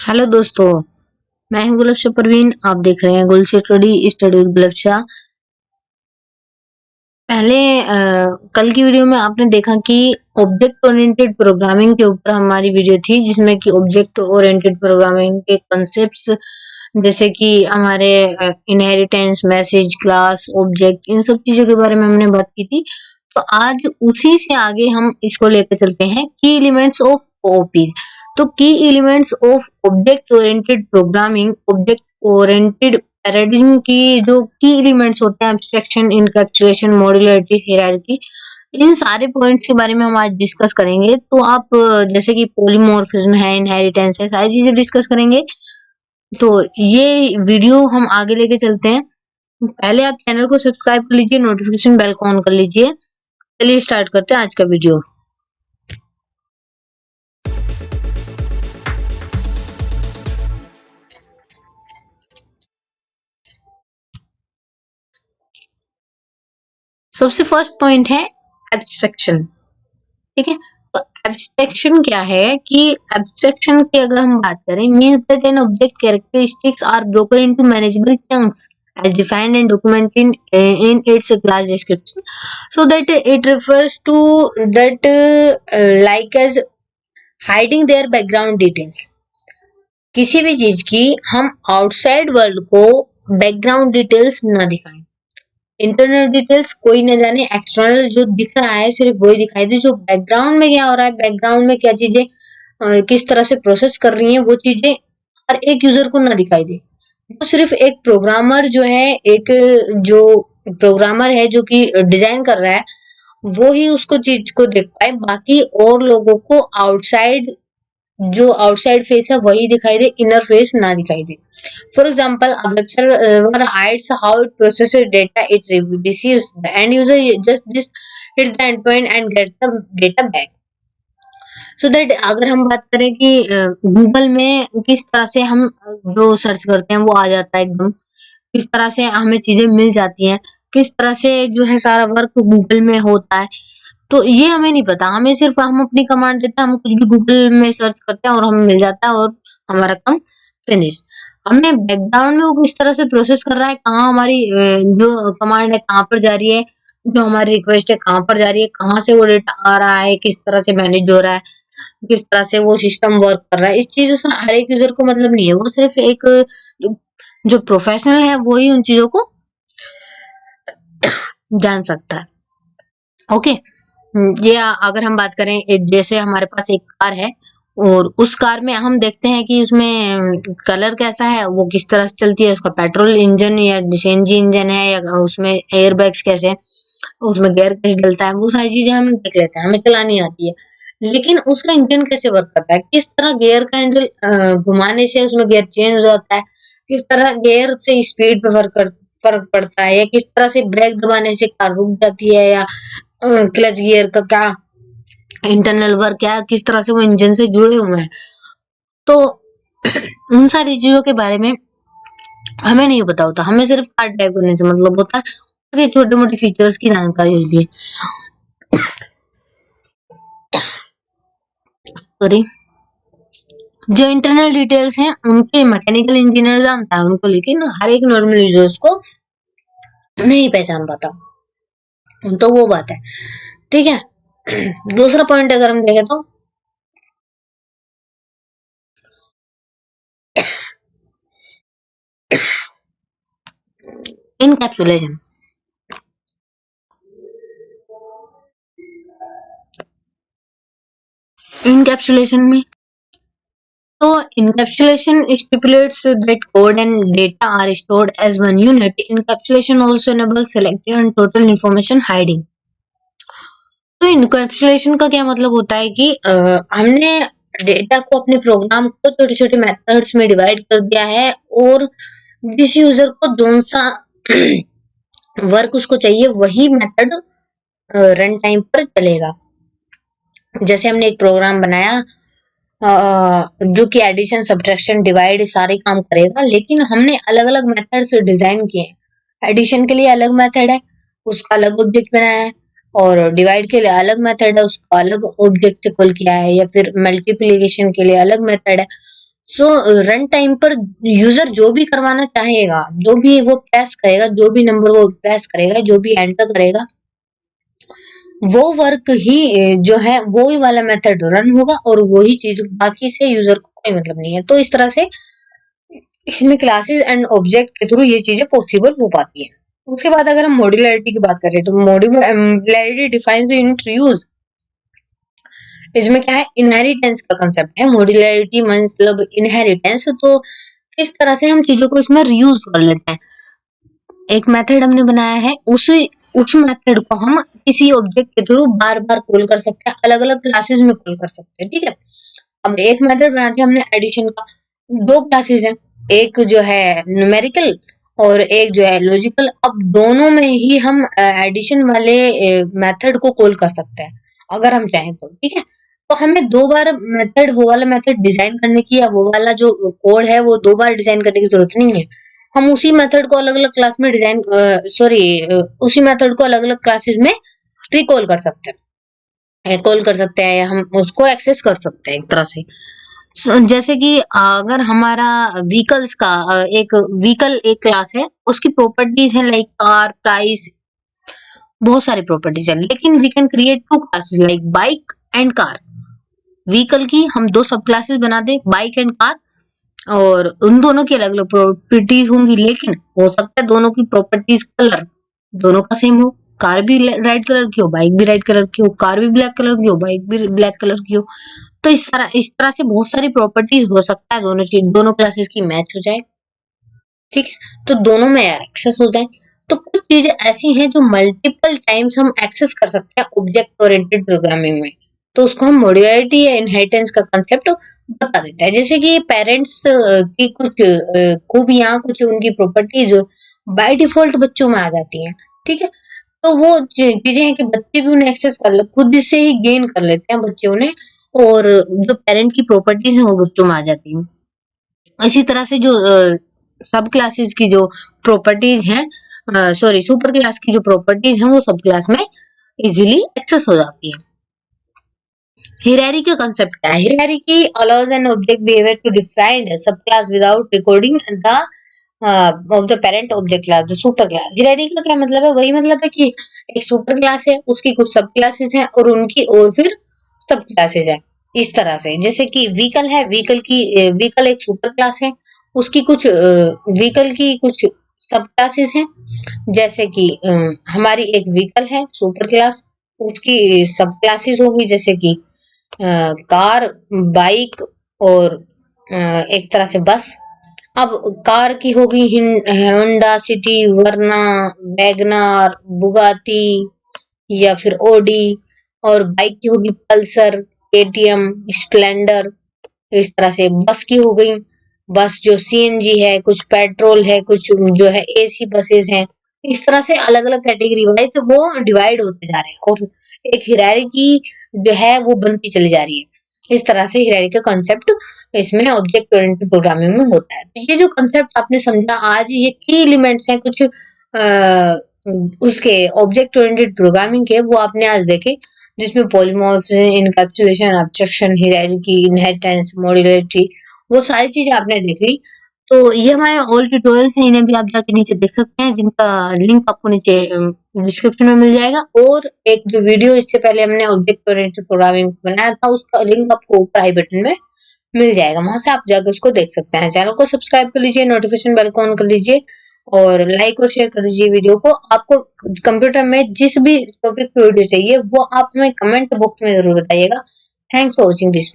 Hello दोस्तों, मैं हूं गुलफ्शा परवीन। आप देख रहे हैं गुल स्टडी विद गुलफ्शा। पहले कल की वीडियो में आपने देखा कि ऑब्जेक्ट ओरिएंटेड प्रोग्रामिंग के ऊपर हमारी वीडियो थी, जिसमें कि ऑब्जेक्ट ओरिएंटेड प्रोग्रामिंग के कॉन्सेप्ट्स जैसे कि हमारे इनहेरिटेंस, मैसेज, क्लास, ऑब्जेक्ट, इन सब चीजों के बारे में हमने बात की थी। तो आज उसी से आगे हम इसको लेकर चलते हैं, की एलिमेंट्स ऑफ ओपीज। तो की elements of object oriented programming, object oriented paradigm की जो की एलिमेंट्स होते हैं, एब्स्ट्रैक्शन, इनकैप्सुलेशन, मॉड्यूलरिटी, हायरार्की, इन सारे पॉइंट्स के बारे में हम आज डिस्कस करेंगे। तो आप जैसे कि पॉलीमॉर्फिज्म है, इनहेरिटेंस है, सारी चीजें डिस्कस करेंगे। तो ये वीडियो हम आगे लेके चलते हैं। पहले आप चैनल को सब्सक्राइब कर लीजिए, नोटिफिकेशन बेल को ऑन कर लीजिए। चलिए स्टार्ट करते हैं आज का वीडियो। सबसे फर्स्ट पॉइंट है एब्स्ट्रैक्शन। ठीक है, तो एब्स्ट्रैक्शन क्या है कि एब्स्ट्रैक्शन की अगर हम बात करें, means that an object characteristics are broken into manageable chunks as defined and documented in its class description, so that it refers to that like as hiding their background details। किसी भी चीज की हम आउटसाइड वर्ल्ड को background details ना दिखाएं, internal details कोई न जाने, एक्सटर्नल जो दिख रहा है सिर्फ वही दिखाई दे। जो बैकग्राउंड में क्या हो रहा है, बैकग्राउंड में क्या चीजें किस तरह से प्रोसेस कर रही हैं, वो चीजें हर एक यूजर को ना दिखाई दे। वो सिर्फ एक प्रोग्रामर जो है, एक जो प्रोग्रामर है जो कि डिजाइन कर रहा है, वो ही उसको चीज को देख पाए। बाकी और लोगों को आउटसाइड, जो आउटसाइड फेस है वही दिखाई दे, इनर फेस ना दिखाई दे। For example, a web server hides how it processes data it receives. The end user just this hits the endpoint and gets the data back. So that अगर हम बात करें कि गूगल में किस तरह से हम जो सर्च करते हैं वो आ जाता है एकदम, किस तरह से हमें चीजें मिल जाती हैं, किस तरह से जो है सारा वर्क गूगल में होता है, तो ये हमें नहीं पता। हमें सिर्फ हम अपनी कमांड देते हैं, हम कुछ भी गूगल में सर्च करते हैं और हमें मिल जाता है और हमारा काम फिनिश। हमें बैकग्राउंड में वो किस तरह से प्रोसेस कर रहा है, कहाँ हमारी जो कमांड है कहाँ पर जा रही है, जो हमारी रिक्वेस्ट है कहाँ पर जा रही है, कहाँ से वो डेटा आ रहा है, किस तरह से मैनेज हो रहा है, किस तरह से वो सिस्टम वर्क कर रहा है, इस चीजों से हर एक यूजर को मतलब नहीं है। वो सिर्फ एक जो प्रोफेशनल है वो ही उन चीजों को जान सकता है। ओके, ये अगर हम बात करें, जैसे हमारे पास एक कार है और उस कार में हम देखते हैं कि उसमें कलर कैसा है, वो किस तरह से चलती है, उसका पेट्रोल इंजन या सीएनजी इंजन है, या उसमें एयर बैग्स कैसे हैं, उसमें गियर कैसे डलता है, वो सारी चीजें हम देख लेते हैं, हमें चलानी आती है। लेकिन उसका इंजन कैसे वर्क करता है, किस तरह गियर का हैंडल घुमाने से उसमें गियर चेंज हो जाता है, किस तरह गियर से स्पीड पे फर्क पड़ता है, या किस तरह से ब्रेक दबाने से कार रुक जाती है, या क्लच गियर का क्या इंटरनल वर्क, क्या किस तरह से वो इंजन से जुड़े हुए हैं, तो उन सारी चीजों के बारे में हमें नहीं पता होता। हमें सिर्फ कार टाइप करने से मतलब होता है, उसके छोटे मोटे फीचर्स की जानकारी होती है। सॉरी, जो इंटरनल डिटेल्स हैं उनके मैकेनिकल इंजीनियर जानता है उनको, लेकिन हर एक नॉर्मल यूजर्स को नहीं पहचान पाता। तो वो बात है, ठीक है। दूसरा पॉइंट अगर हम देखें तो इनकैप्सुलेशन। इनकैप्सुलेशन में तो encapsulation stipulates that code and data are stored as one unit. Encapsulation also enables selective and total information hiding. तो encapsulation का क्या मतलब होता है कि हमने डेटा को, अपने प्रोग्राम को छोटे छोटे मेथड्स में डिवाइड कर दिया है, और जिस यूजर को जो सा वर्क उसको चाहिए वही मेथड रन टाइम पर चलेगा। जैसे हमने एक प्रोग्राम बनाया जो कि एडिशन, सब्ट्रैक्शन, डिवाइड सारे काम करेगा, लेकिन हमने अलग अलग मेथड से डिजाइन किए हैं। एडिशन के लिए अलग मेथड है, उसका अलग ऑब्जेक्ट बनाया है, और डिवाइड के लिए अलग मेथड है, उसका अलग ऑब्जेक्ट से कॉल किया है, या फिर मल्टीप्लिकेशन के लिए अलग मेथड है, सो रन टाइम पर यूजर जो भी करवाना चाहेगा, जो भी वो प्रेस करेगा, जो भी नंबर वो प्रेस करेगा, जो भी एंटर करेगा, वो वर्क ही जो है वो ही वाला मेथड रन होगा और वो ही चीज, बाकी से यूजर को कोई मतलब नहीं है। तो इस तरह से इसमें क्लासेस एंड ऑब्जेक्ट के थ्रू ये चीजें पॉसिबल हो पाती है। उसके बाद अगर हम मॉड्यूलरिटी की बात करें तो modularity defines the unit use. इसमें क्या है, इनहेरिटेंस का कंसेप्ट है। मॉड्यूलरिटी मतलब इनहेरिटेंस। तो किस तरह से हम चीजों को इसमें रीयूज कर लेते हैं। एक मेथड हमने बनाया है, उस मेथड को हम किसी ऑब्जेक्ट के थ्रू बार बार कॉल कर सकते हैं, अलग अलग क्लासेस में कॉल कर सकते हैं। ठीक है, अब एक मेथड बना दिया हमने एडिशन का, दो क्लासेस हैं, एक जो है न्यूमेरिकल और एक जो है लॉजिकल। अब दोनों में ही हम एडिशन वाले मेथड को कॉल कर सकते हैं अगर हम चाहें तो। ठीक है, तो हमें दो बार मेथड, वो वाला मेथड डिजाइन करने की या वो वाला जो कोड है वो दो बार डिजाइन करने की जरूरत नहीं है। हम उसी मेथड को अलग अलग क्लास में डिजाइन उसी मेथड को अलग अलग क्लासेस में रिकॉल कर सकते हैं, कॉल कर सकते हैं, या हम उसको एक्सेस कर सकते हैं एक तरह से। जैसे कि अगर हमारा व्हीकल्स का एक व्हीकल एक क्लास है, उसकी प्रॉपर्टीज है लाइक कार, प्राइस, बहुत सारी प्रॉपर्टीज है, लेकिन we can create two classes like bike and car. Vehicle की हम दो सब क्लासेस बना दे, बाइक एंड कार, और उन दोनों की अलग अलग प्रॉपर्टीज होंगी, लेकिन हो सकता है दोनों की प्रॉपर्टीज कलर दोनों का सेम हो। कार भी रेड कलर की हो, बाइक भी रेड कलर की हो, कार भी ब्लैक कलर की हो, बाइक भी ब्लैक कलर की हो। तो इस तरह से बहुत सारी प्रॉपर्टीज हो सकता है दोनों क्लासेस की मैच हो जाए। ठीक है, तो दोनों में एक्सेस हो जाए। तो कुछ चीजें ऐसी हैं जो मल्टीपल टाइम्स हम एक्सेस कर सकते हैं ऑब्जेक्ट ओरिएंटेड प्रोग्रामिंग में, तो उसको हम मॉड्यूलरिटी या इनहेरिटेंस का कंसेप्ट बता देता है। जैसे कि पेरेंट्स की कुछ खूबियां, कुछ उनकी प्रॉपर्टीज बाय डिफॉल्ट बच्चों में आ जाती हैं। ठीक है, तो वो चीजें हैं कि बच्चे भी उन्हें एक्सेस कर ले, खुद से ही गेन कर लेते हैं बच्चे उन्हें, और जो पेरेंट की प्रॉपर्टीज हैं वो बच्चों में आ जाती हैं। इसी तरह से जो सब क्लासेस की जो प्रॉपर्टीज हैं, सुपर क्लास की जो प्रॉपर्टीज हैं वो सब क्लास में इजीली एक्सेस हो जाती है। हिरारी का कंसेप्ट क्या है? हिरारी allows an object behavior to define a subclass without recording the of the parent object class, the super class। हिरारी का क्या मतलब है? वही मतलब है कि एक सुपर क्लास है, उसकी कुछ सब क्लासेस हैं और उनकी और फिर सब क्लासेस हैं। इस तरह से जैसे कि व्हीकल है, व्हीकल एक सुपर क्लास है, उसकी कुछ व्हीकल की कुछ सब क्लासेस हैं। जैसे कि हमारी एक व्हीकल है सुपर क्लास, उसकी सब क्लासेस होगी जैसे कि कार, बाइक और एक तरह से बस। अब कार की होगी होंडा सिटी, वरना, वैगनार, बुगाटी या फिर ओडी, और बाइक की होगी पल्सर, केटीएम, स्प्लेंडर। इस तरह से बस की हो गई, बस जो सीएनजी है, कुछ पेट्रोल है, कुछ जो है एसी बसेस हैं। इस तरह से अलग अलग कैटेगरी वाइज वो डिवाइड होते जा रहे हैं और एक हिरार्की जो है वो बनती चली जा रही है। इस तरह से हिरार्की का कॉन्सेप्ट इसमें ऑब्जेक्ट ओरिएंटेड प्रोग्रामिंग में होता है। तो ये जो कॉन्सेप्ट आपने समझा आज, ये की एलिमेंट्स हैं कुछ उसके ऑब्जेक्ट ओरिएंटेड प्रोग्रामिंग के, वो आपने आज देखे, जिसमें polymorphism, encapsulation, abstraction, hierarchy, inheritance, modularity, वो सारी चीजें आपने देख ली। तो ये हमारे ऑल ट्यूटोरियल्स हैं, इन्हें भी आप जाके नीचे देख सकते हैं, जिनका लिंक आपको नीचे डिस्क्रिप्शन में मिल जाएगा। और एक जो वीडियो इससे पहले हमने ऑब्जेक्ट ओरिएंटेड प्रोग्रामिंग बनाया था, उसका लिंक आपको ऊपर आई बटन में मिल जाएगा, वहां से आप जाकर उसको देख सकते हैं। चैनल को सब्सक्राइब कर लीजिए, नोटिफिकेशन बेल को ऑन कर लीजिए और लाइक और शेयर कर दीजिए वीडियो को। आपको कंप्यूटर में जिस भी टॉपिक पे वीडियो चाहिए वो आप हमें कमेंट बॉक्स में जरूर बताइएगा। Thanks for watching this video.